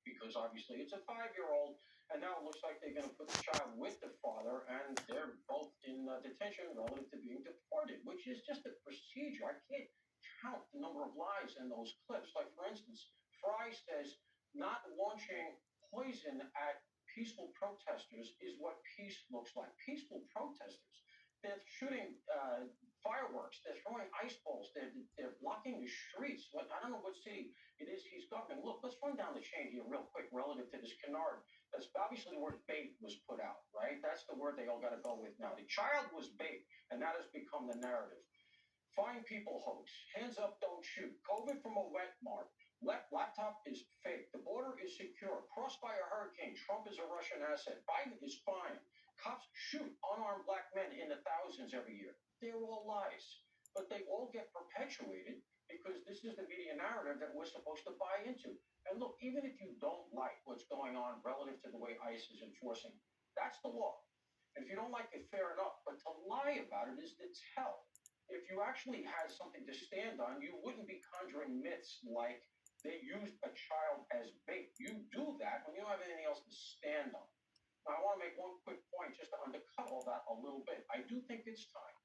because obviously it's a 5-year-old, and now it looks like they're going to put the child with the father, and they're both in detention relative to being deported, which is just a procedure. I can't count the number of lies in those clips. Like, for instance, Fry says not launching poison at peaceful protesters is what peace looks like. Peaceful protesters. They're shooting fireworks. They're throwing ice balls. They're blocking the streets. I don't know what city it is he's governing. Look, let's run down the chain here real quick relative to this canard. That's obviously the word bait was put out, right? That's the word they all got to go with now. The child was bait, and that has become the narrative. Find people hoax. Hands up, don't shoot. COVID from a wet mark. Laptop is fake. The border is secure. Crossed by a hurricane. Trump is a Russian asset. Biden is fine. Cops shoot unarmed black men in the thousands every year. They're all lies. But they all get perpetuated because this is the media narrative that we're supposed to buy into. And look, even if you don't like what's going on relative to the way ICE is enforcing, that's the law. And if you don't like it, fair enough. But to lie about it is to tell. If you actually had something to stand on, you wouldn't be conjuring myths like they used a child as bait. You do that when you don't have anything else to stand on. Now, I want to make one quick point just to undercut all that a little bit. I do think it's time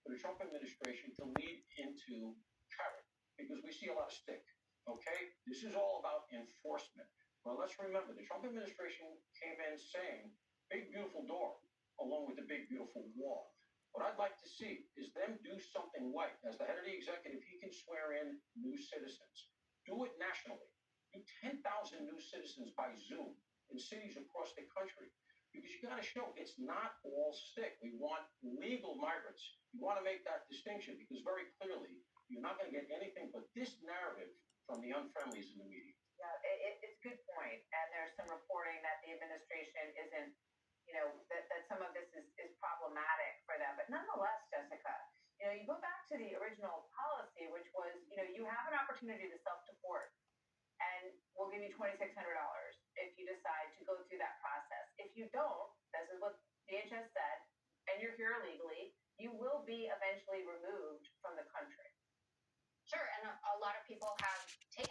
for the Trump administration to lead into carrot, because we see a lot of stick, okay? This is all about enforcement. Well, let's remember, the Trump administration came in saying, big, beautiful door, along with the big, beautiful wall. What I'd like to see is them do something like, as the head of the executive, he can swear in new citizens. Do it nationally. Do 10,000 new citizens by Zoom in cities across the country. Because you got to show it's not all stick. We want legal migrants. You want to make that distinction because very clearly you're not going to get anything but this narrative from the unfriendlies in the media. Yeah, it's a good point. And there's some reporting that the administration isn't, that some of this is problematic for them. But nonetheless, Jessica, you go back to the original policy, which was, you have an opportunity to self-deport, and we'll give you $2,600 if you decide to go through that process. If you don't, this is what DHS said, and you're here illegally, you will be eventually removed from the country. Sure, and a lot of people have taken